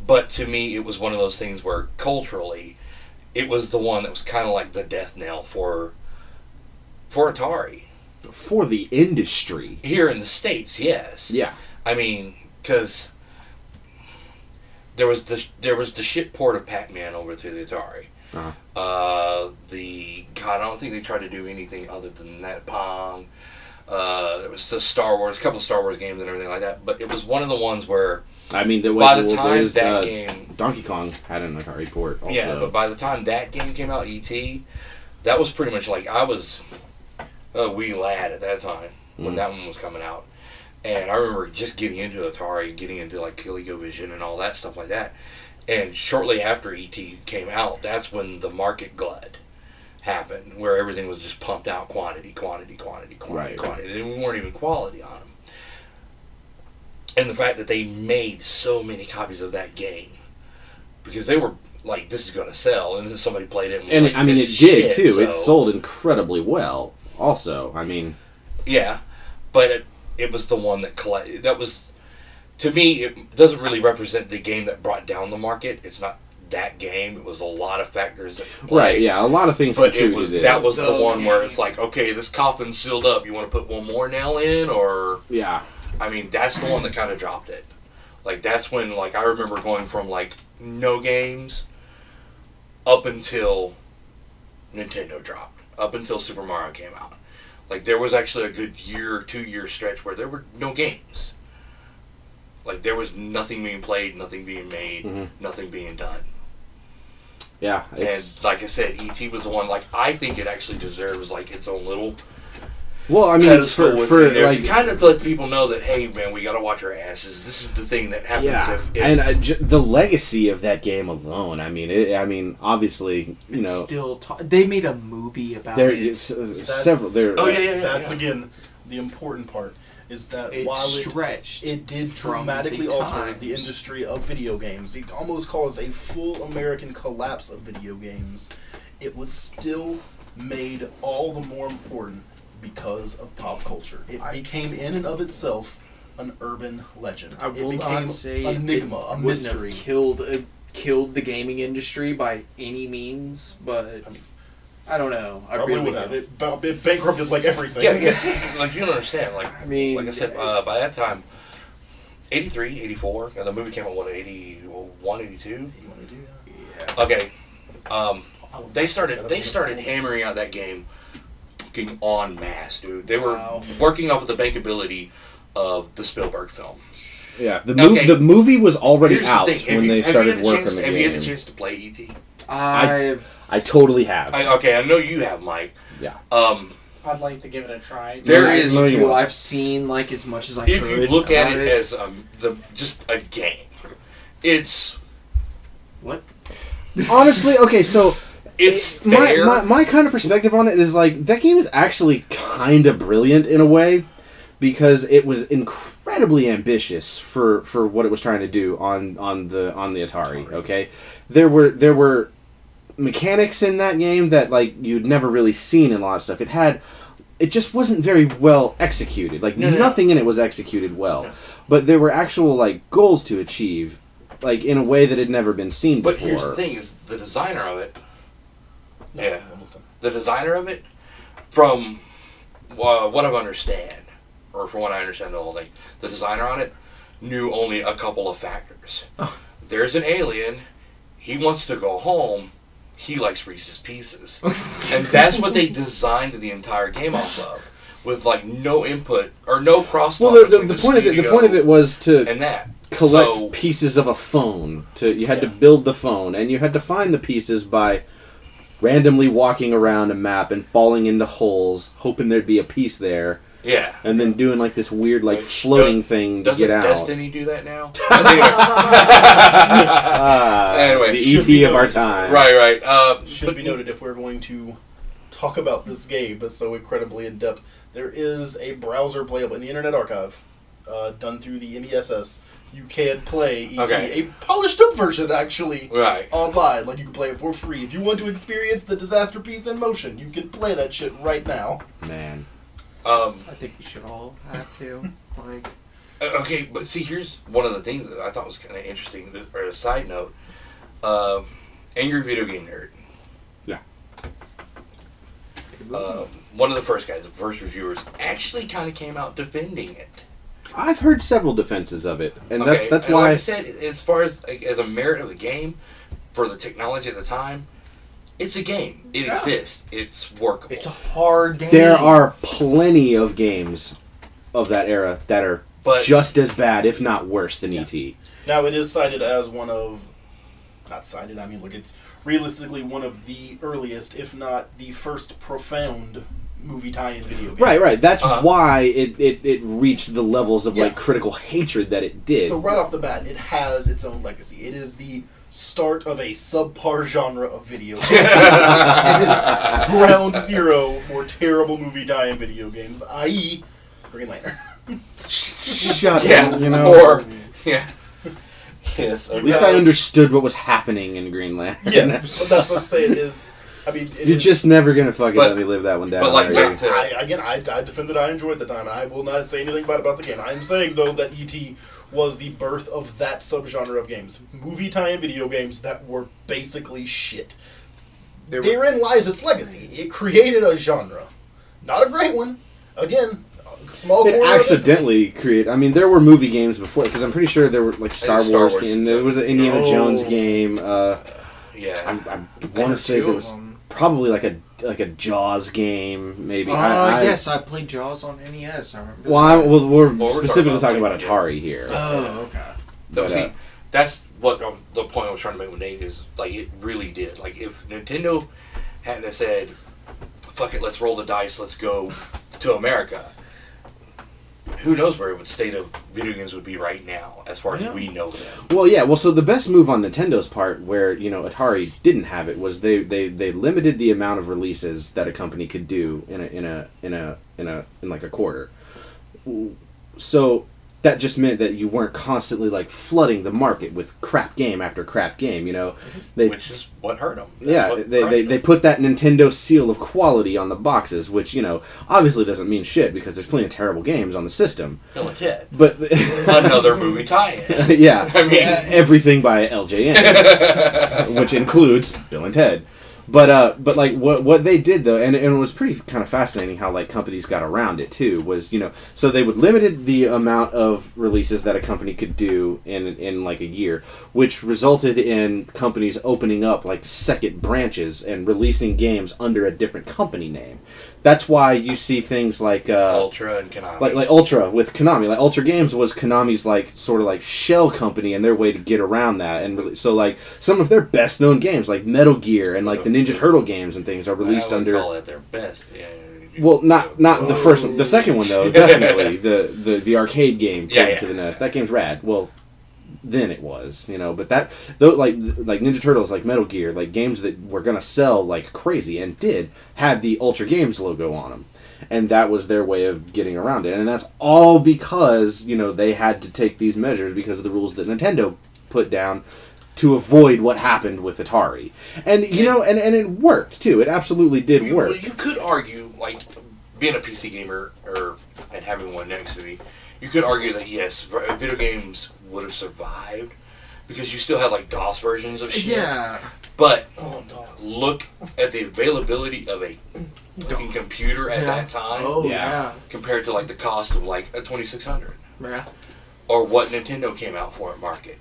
But to me, it was one of those things where, culturally, it was the one that was kind of like the death knell for Atari. For the industry. Here in the States, yes. Yeah. I mean, because there was the shit port of Pac-Man over to the Atari. Uh-huh. I don't think they tried to do anything other than that. Pong. There was the Star Wars, a couple of Star Wars games and everything like that. But it was one of the ones where, I mean, by the time that game, Donkey Kong had an Atari port. Also. Yeah, but by the time that game came out, E.T., that was pretty much like, I was a wee lad at that time when that one was coming out. And I remember just getting into Atari, getting into like ColecoVision and all that stuff like that. And shortly after E.T. came out, that's when the market glut happened, where everything was just pumped out quantity. Right. And we weren't even quality on them. And the fact that they made so many copies of that game, because they were like, this is going to sell, and then somebody played it. And like, I mean, it did too. So, it sold incredibly well. Also, I mean, yeah, but it was the one that was, to me, it doesn't really represent the game that brought down the market. It's not that game. It was a lot of factors that played. Right, yeah, a lot of things contributed. That was the one where it's like, okay, this coffin's sealed up. You want to put one more nail in, or yeah. I mean, that's the one that kind of dropped it. Like, that's when, like, I remember going from like no games up until Nintendo dropped, up until Super Mario came out. Like, there was actually a good year, 2-year stretch where there were no games. Like, there was nothing being played, nothing being made, nothing being done. Yeah. And like I said, E.T. was the one, like, I think it actually deserves, like, its own little... Well, I mean, for like, you kind of let people know that, hey, man, we got to watch our asses. This is the thing that happens. Yeah, and the legacy of that game alone. I mean, obviously, you know, still they made a movie about it. Several. That's again the important part. Is that while it did dramatically alter the industry of video games, it almost caused a full American collapse of video games, it was still made all the more important because of pop culture. It became in and of itself an urban legend. I will not say an enigma, a mystery. Killed the gaming industry by any means, but I don't know. I probably really would have. It bankrupted like everything. Yeah. Like, you don't understand. Like, I mean, like I said, by that time, 83, 84, and the movie came out, what, 81, 82? Yeah. Okay. They started hammering out that game en masse, dude. They were working off of the bankability of the Spielberg film. Yeah, the movie was already out when they started working on the game. Have you had a chance to play E.T.? I totally have. I know you have, Mike. Yeah. I'd like to give it a try. There is too. I've seen like as much as I could. If you look at it as just a game, it's what? Honestly, okay, so It's there. My kind of perspective on it is like that game is actually kind of brilliant in a way, because it was incredibly ambitious for what it was trying to do on the Atari. Okay, there were mechanics in that game that like you'd never really seen in a lot of stuff. It just wasn't very well executed. Like nothing in it was executed well, but there were actual like goals to achieve, like in a way that had never been seen before. But here's the thing: is the designer of it. Yeah, the designer of it, from what I understand, or from what I understand the whole thing, the designer on it knew only a couple of factors. Oh. There's an alien, he wants to go home, he likes Reese's Pieces. And that's what they designed the entire game off of, with like no input, or no crosstalk. Well, the point of it was to and that. collect pieces of a phone. You had to build the phone, and you had to find the pieces by randomly walking around a map and falling into holes, hoping there'd be a piece there. Yeah. And then doing like this weird like floating thing to get out. Doesn't Destiny do that now? Anyway, the E.T. of our time. Right. Should be noted, if we're going to talk about this game but so incredibly in depth, there is a browser playable in the Internet Archive, done through the MESS. You can play E.T., a polished up version, actually, online. Like, you can play it for free. If you want to experience the disaster piece in motion, you can play that shit right now. Man. I think we should all have to. Like, okay, but see, here's one of the things that I thought was kind of interesting, or a side note. Angry Video Game Nerd. Yeah. One of the first guys, the first reviewers, actually kind of came out defending it. I've heard several defenses of it, and that's why. Like I said, as far as a merit of the game, for the technology at the time, it's a game. It exists. It's workable. It's a hard game. There are plenty of games of that era that are just as bad, if not worse, than E.T. Now, it is cited as one of... Not cited, I mean, look, it's realistically one of the earliest, if not the first profound movie tie-in video game. Right. That's why it reached the levels of like critical hatred that it did. So right off the bat, it has its own legacy. It is the start of a subpar genre of video games. It is ground zero for terrible movie tie-in video games, i.e. Green Lantern. Shut up, you know. Or, yes. At least I understood what was happening in Green Lantern. Yes, but that's what I'm saying is... I mean, you're just never gonna fucking let me live that one down. But like, I defended. I enjoyed the time. I will not say anything bad about the game. I'm saying though that E.T. was the birth of that subgenre of games, movie tie-in video games that were basically shit. Therein lies its legacy. It created a genre, not a great one. Again, small. It accidentally created. I mean, there were movie games before, because I'm pretty sure there were like Star Wars games. There was an Indiana Jones game. I want to say there was. Probably like a Jaws game, maybe. Yes, I played Jaws on NES. I remember. Well, we're specifically talking about Atari here. Oh, okay. But, see, that's what the point I was trying to make with Nate is, like, it really did. Like, if Nintendo hadn't said, "Fuck it, let's roll the dice, let's go to America," who knows where the state of video games would be right now, as far as we know them. Well, so the best move on Nintendo's part, where Atari didn't have it, was they limited the amount of releases that a company could do in like a quarter. So that just meant that you weren't constantly like flooding the market with crap game after crap game. Which is what hurt them. They put that Nintendo seal of quality on the boxes, which obviously doesn't mean shit because there's plenty of terrible games on the system. Bill and Ted. But another movie tie-in. Yeah, I mean everything by LJN, which includes Bill and Ted. But like what they did though, and it was pretty kind of fascinating how like companies got around it too, was so they would limited the amount of releases that a company could do in like a year, which resulted in companies opening up like second branches and releasing games under a different company name. That's why you see things like Ultra and Konami. Like Ultra with Konami. Like Ultra Games was Konami's like sort of like shell company and their way to get around that. And so like some of their best known games like Metal Gear and like the Ninja Turtle games and things are released under. Call it their best. Yeah. Well, not the first one. The second one though, definitely the arcade game came to the NES. That game's rad. Well, then it was, you know. But that, though, like Ninja Turtles, like Metal Gear, like games that were gonna sell like crazy and did, had the Ultra Games logo on them, and that was their way of getting around it. And that's all because, you know, they had to take these measures because of the rules that Nintendo put down to avoid what happened with Atari. And you know, and it worked too. It absolutely did work. Well, you could argue, like, being a PC gamer and having one next to me, you could argue that yes, video games would have survived because you still had like DOS versions of shit. Yeah. But look at the availability of a fucking computer at that time. Oh yeah. Compared to like the cost of like a 2600. Yeah. Or what Nintendo came out for at market.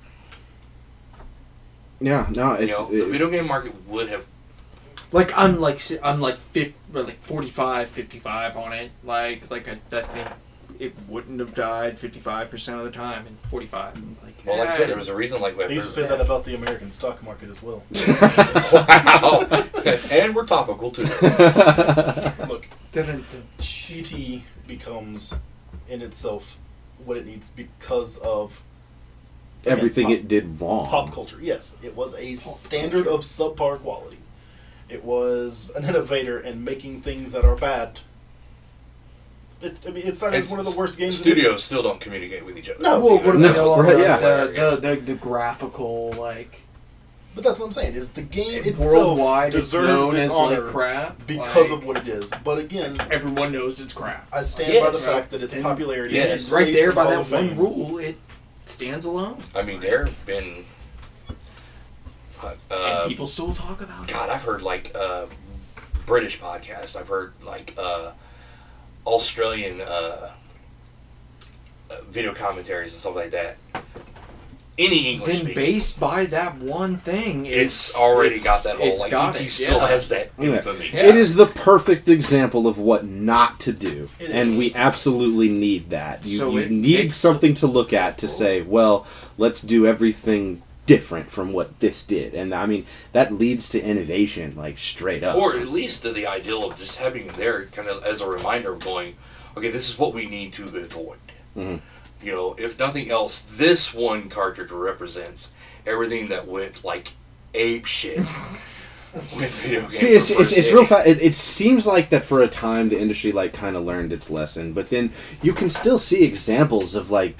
Yeah, no, it's the video game market would have. Like I'm like 45, 55 on it. Like I think it wouldn't have died 55% of the time in 45. Well, like I said, there was a reason. Like they used to say that about the American stock market as well. Wow, and we're topical too. Look, ET becomes in itself what it needs because of everything it did wrong. Pop culture, yes. It was a standard of subpar quality. It was an innovator in making things that are bad. It's one of the worst games. Studios still don't communicate with each other. No, well, what about the graphical, like... But that's what I'm saying, is the game itself worldwide deserves its honor like crap because of what it is. But again... Everyone knows it's crap. I stand by the fact that its popularity... Yes. Right there, by that one rule, it stands alone. I mean, there have been... and people still talk about it. God, I've heard, like, British podcasts. I've heard, like, Australian video commentaries and stuff like that. Any English speaking. Based by that one thing, it's already got that whole, like, E.T. still has that infamy. Yeah. It is the perfect example of what not to do. And we absolutely need that. You need something to look at to say, well, let's do everything different from what this did. And I mean, that leads to innovation, like, straight up. Or at least to the ideal of just having it there kind of as a reminder of going, okay, this is what we need to avoid. Mm-hmm. You know, if nothing else, this one cartridge represents everything that went, like, ape shit with video games. See, it's real fast. It seems like that for a time the industry, like, kind of learned its lesson, but then you can still see examples of, like,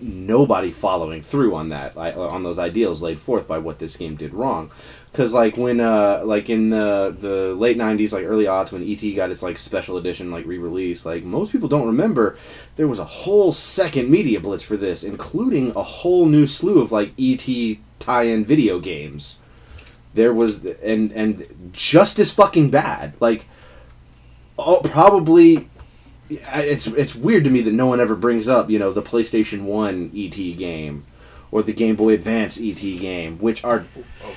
nobody following through on that, on those ideals laid forth by what this game did wrong. Because, like, when, like, in the late 90s, like, early aughts, when E.T. got its, like, special edition, like, re-release, like, most people don't remember there was a whole second media blitz for this, including a whole new slew of, like, E.T. tie-in video games. There was, and just as fucking bad. Like, probably... It's weird to me that no one ever brings up, you know, the PlayStation 1 E.T. game or the Game Boy Advance E.T. game, which are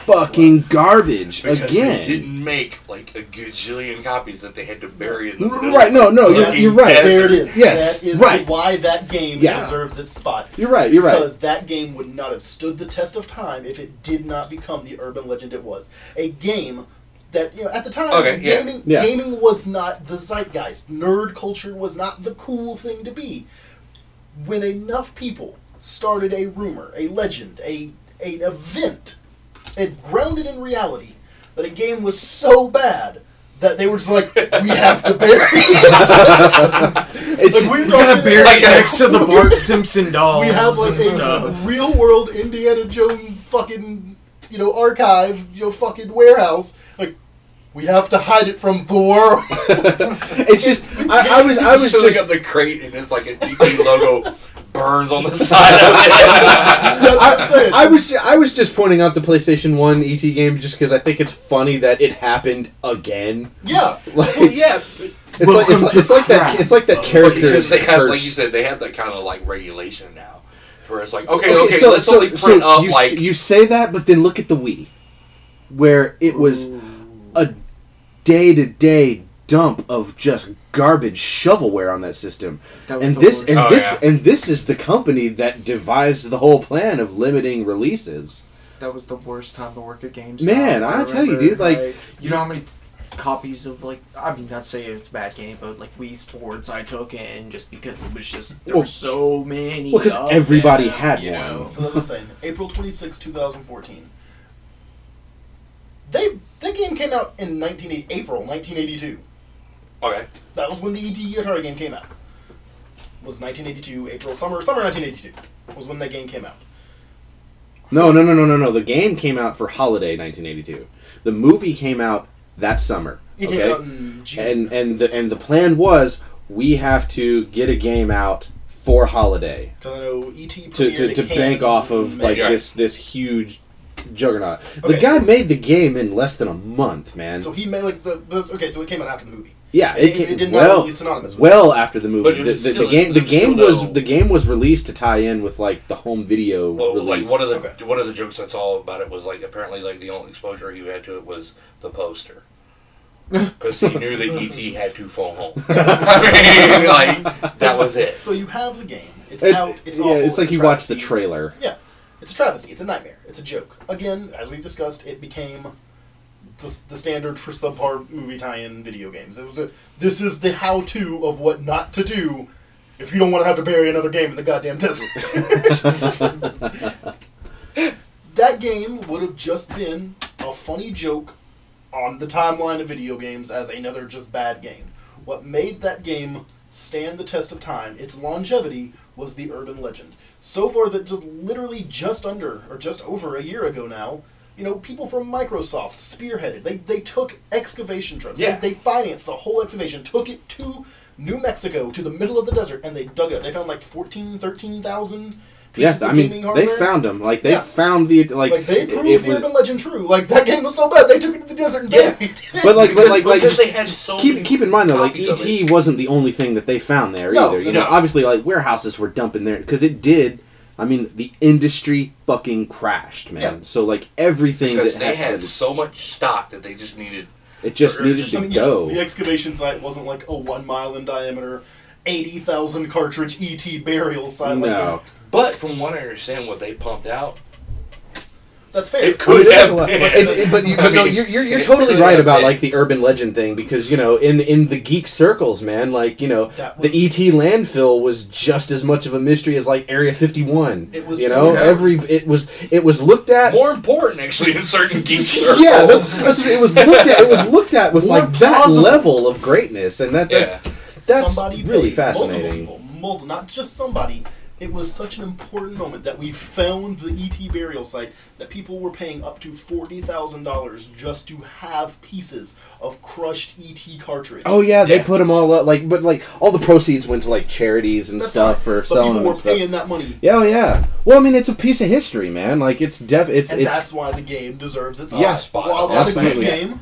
fucking garbage because again. They didn't make like a gajillion copies that they had to bury in the right? No, you're right. There it is. Yes, that is right. Why that game deserves its spot. You're right. Because that game would not have stood the test of time if it did not become the urban legend it was. A game that, you know, at the time, gaming was not the zeitgeist. Nerd culture was not the cool thing to be. When enough people started a rumor, a legend, an event, and grounded in reality, that a game was so bad that they were just like, we have to bury it. We're gonna bury it next to the Bart Simpson dolls. We have like and a real world Indiana Jones fucking, you know, archive, you know, fucking warehouse. Like, we have to hide it from the world. It's just I was just up the crate and it's like a DP logo burns on the side of it. I was just pointing out the PlayStation 1 ET game just because I think it's funny that it happened again. Yeah. Like, well, yeah. It's like that character. Because they have, like you said, they have that kind of like regulation now, where it's like, okay, let's only print up like you say that, but then look at the Wii, where it was a day-to-day dump of just garbage shovelware on that system. And this is the company that devised the whole plan of limiting releases. That was the worst time to work at GameStop. Man, I tell you, dude, like you know how many copies of like, I mean, not to say it's a bad game, but like Wii Sports I took in just because it was just there were so many. Well, because everybody had one. know. That's what I'm saying. April 26, 2014. That game came out in April 1982. Okay. That was when the E.T. Atari game came out. Was 1982, summer 1982 was when that game came out. No. The game came out for holiday 1982. The movie came out that summer. It okay? came out in June. And the plan was we have to get a game out for holiday. Because I know E.T. To bank off of like Yeah. this huge juggernaut. Okay, The guy made the game in less than a month, man. So he made like so it came out after the movie. Yeah, it did not release synonymous with after the movie. But it was The still- game it was still the game was released to tie in with like the home video Well, release. like one of the jokes I saw about it was like apparently like the only exposure he had to it was the poster. Because he knew that E.T. had to phone home. I mean, like, that was it. So you have the game. It's It's, out. It's yeah, awful. it's like a you watched the travesty. trailer. Yeah, it's a travesty. It's a nightmare. It's a joke. Again, as we've discussed, it became the standard for subpar movie tie-in video games. This is the how-to of what not to do if you don't want to have to bury another game in the goddamn desert. That game would have just been a funny joke on the timeline of video games as another just bad game. What made that game stand the test of time, its longevity, was the urban legend. So far that just over a year ago now, people from Microsoft spearheaded. They took excavation trucks. Yeah. They financed the whole excavation, took it to New Mexico, to the middle of the desert, and they dug it up. They found like 13,000 Yes, pieces of I mean gaming hardware. they found them. Like they Yeah. found the Like they proved it the was. urban legend true. Like that game was so bad they took it to the desert and buried it. But Because they had so many keep in mind though, like copies of E.T. wasn't the only thing that they found there No, either. You know, no. obviously like warehouses were dumping there because it did. I mean, the industry fucking crashed, man. Yeah. So like everything because that they had so much stock that they just needed. it just or needed just- to I mean, go. yes, the excavation site wasn't like a 1 mile in diameter, 80,000 cartridge ET burial site. No. But from what I understand, what they pumped out, That's fair. it could It is have a lot. been. But you, I no, mean, you're it totally could right have about been. like the urban legend thing because in the geek circles, man, like That was- the ET landfill was just as much of a mystery as like Area 51. It was you so- know it was looked at. More important, actually, in certain geek circles. Yeah, it was looked at with More like that plausible. level of greatness, and that's Somebody really paid fascinating. multiple, not just somebody. It was such an important moment that we found the ET burial site that people were paying up to $40,000 just to have pieces of crushed ET cartridge. Oh yeah, they Yeah. put them all up. But all the proceeds went to like charities and That's stuff fine. for But selling people them were and stuff. paying that money. Yeah, oh, yeah. Well, I mean, it's a piece of history, man. Like it's And it's that's why the game deserves its Yeah. spot. While not a good Absolutely. game.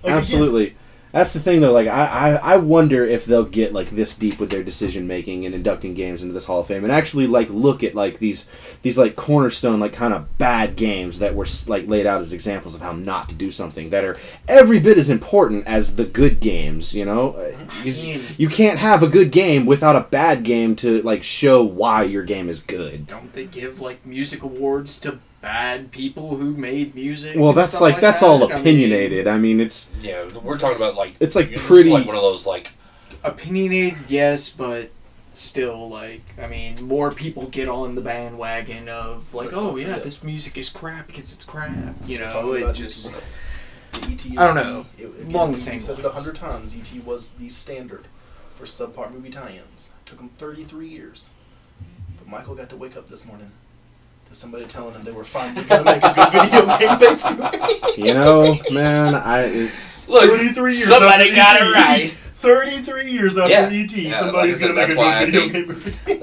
Like, absolutely. That's the thing, though. Like, I wonder if they'll get like this deep with their decision making and inducting games into this Hall of Fame, and actually like look at like these like cornerstone like kind of bad games that were like laid out as examples of how not to do something that are every bit as important as the good games. You know, you can't have a good game without a bad game to like show why your game is good. Don't they give like music awards to bad people who made music? Well, and that's stuff like that's that? all I mean, opinionated. I mean, it's Yeah, we're talking about like It's like this is pretty- like one of those like opinionated, yes, but still, like, I mean, more people get on the bandwagon of like, Let's oh not yeah, forget. this music is crap because it's crap. You We're know, talking it about just. the ET is I don't know. Again, Along the we've same said it lines. 100 times. ET was the standard for subpar movie tie-ins. It took them 33 years. But Michael got to wake up this morning to somebody telling him they were finally going to make a good video game-based movie. you know, man. It's look. 33 years Somebody after got ET. it right. 33 years after Yeah. ET, Yeah, somebody's like I going to said, make a that's why I good video think- game movie.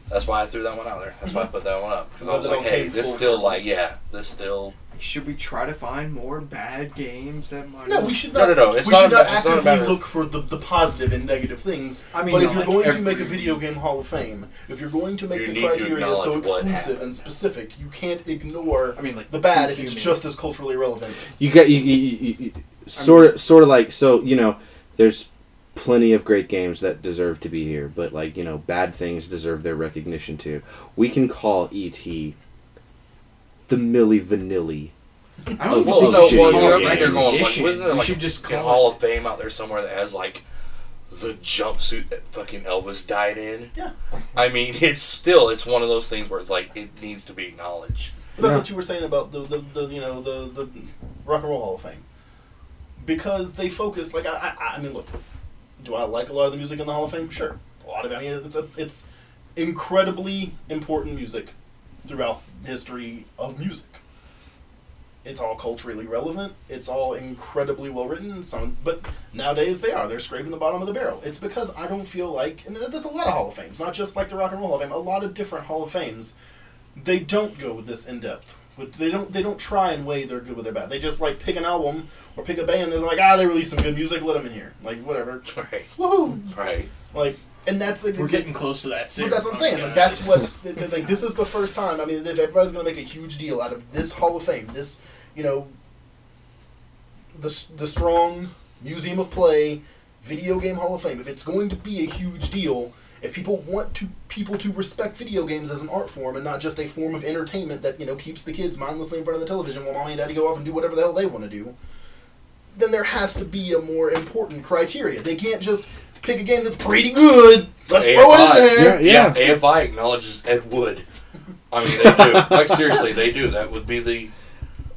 That's why I threw that one out there. That's why I put that one up. 'Cause I But was they like, don't hey, pay this full still circle. this still. Should we try to find more bad games that might? No, we should No, not. no, no, it's we not should a not ma- it's not a actively matter- look for the positive and negative things. I mean, but if not you're like going to make a every- video game Hall of Fame, if you're going to make You the need to criteria so acknowledge what exclusive happened. and specific, you can't ignore I mean, like the bad if Too it's Human. just as culturally relevant. you got you sort of like so you know there's plenty of great games that deserve to be here, but like you know bad things deserve their recognition too. We can call E.T. the Milli Vanilli I don't Oh, think we should well, call yeah, it yeah, they're going, recognition. wasn't there We like should just a call Hall of Fame out there somewhere that has like the jumpsuit that fucking Elvis died in? Yeah. I mean, it's one of those things where it's like it needs to be acknowledged. But that's what you were saying about the Rock and Roll Hall of Fame. Because they focus, like, I mean, look, do I like a lot of the music in the Hall of Fame? Sure. A lot of it. I mean, it's incredibly important music throughout the history of music. It's all culturally relevant. It's all incredibly well written. But nowadays they're scraping the bottom of the barrel. It's because I don't feel like, and there's a lot of Hall of Fames, not just like the Rock and Roll Hall of Fame. A lot of different Hall of Fames, they don't go with this in depth. They don't try and weigh their good with their bad. They just like pick an album or pick a band. There's like they released some good music. Let them in here. Like whatever. Right. Woohoo. Right. Like. And that's like We're getting close to that soon. But that's what I'm saying. Like that's what like this is the first time. I mean, if everybody's gonna make a huge deal out of this Hall of Fame, this the strong Museum of Play Video Game Hall of Fame. If it's going to be a huge deal, if people want people to respect video games as an art form and not just a form of entertainment that keeps the kids mindlessly in front of the television while mommy and daddy go off and do whatever the hell they want to do, then there has to be a more important criteria. They can't just pick a game that's pretty good. Let's throw it in there. Yeah, AFI acknowledges Ed Wood. I mean, they do. Like, seriously, they do. That would be the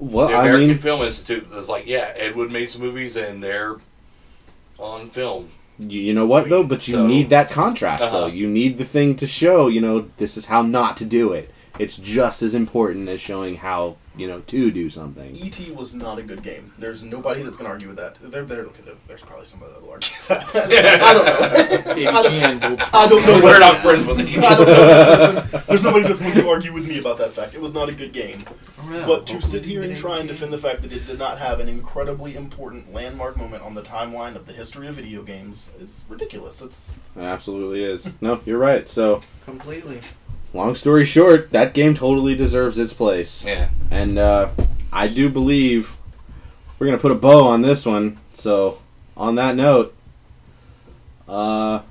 American Film Institute. That's like, Ed Wood made some movies, and they're on film. You know what, though? But you need that contrast, though. You need the thing to show, this is how not to do it. It's just as important as showing how, to do something. E.T. was not a good game. There's nobody that's going to argue with that. There's probably somebody that will argue that. I don't know. I don't know. We're not friends with E.T. I don't know. There's nobody that's going to argue with me about that fact. It was not a good game. Oh, yeah. But to sit here and try and defend the fact that it did not have an incredibly important landmark moment on the timeline of the history of video games is ridiculous. It absolutely is. No, you're right. So completely. Long story short, that game totally deserves its place. Yeah. And I do believe we're going to put a bow on this one. So, on that note, I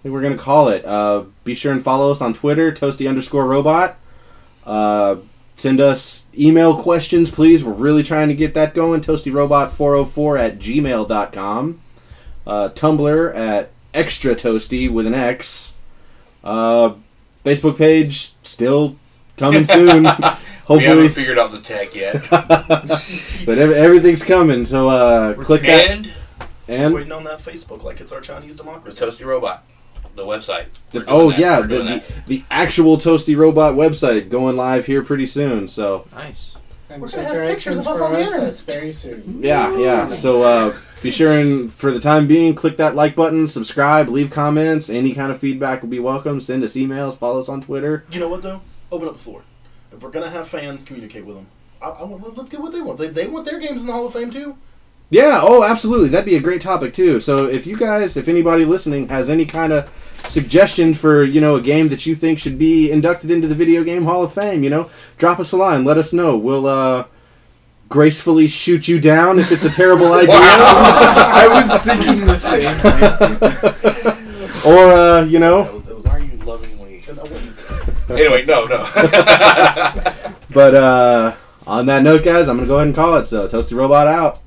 think we're going to call it. Be sure and follow us on Twitter, Toasty_robot. Send us email questions, please. We're really trying to get that going. ToastyRobot404@gmail.com. Tumblr at Extra-Toasty with an X. Facebook page still coming soon. Hopefully, we haven't figured out the tech yet, but everything's coming. So click that. And waiting on that Facebook like it's our Chinese democracy. Toasty Robot, the website. The actual Toasty Robot website going live here pretty soon. So nice. And we're gonna have pictures of us on the internet very soon. Yeah. So be sure and for the time being, click that like button, subscribe, leave comments. Any kind of feedback will be welcome. Send us emails, follow us on Twitter. You know what though? Open up the floor. If we're gonna have fans, communicate with them. Let's get what they want. They want their games in the Hall of Fame too. Yeah. Oh, absolutely. That'd be a great topic too. So if anybody listening has any kind of suggestion for a game that you think should be inducted into the Video Game Hall of Fame, drop us a line. Let us know. We'll gracefully shoot you down if it's a terrible idea. I was thinking the same thing. Or Why are you lovingly? Anyway, no. But on that note, guys, I'm gonna go ahead and call it. So Toasty Robot out.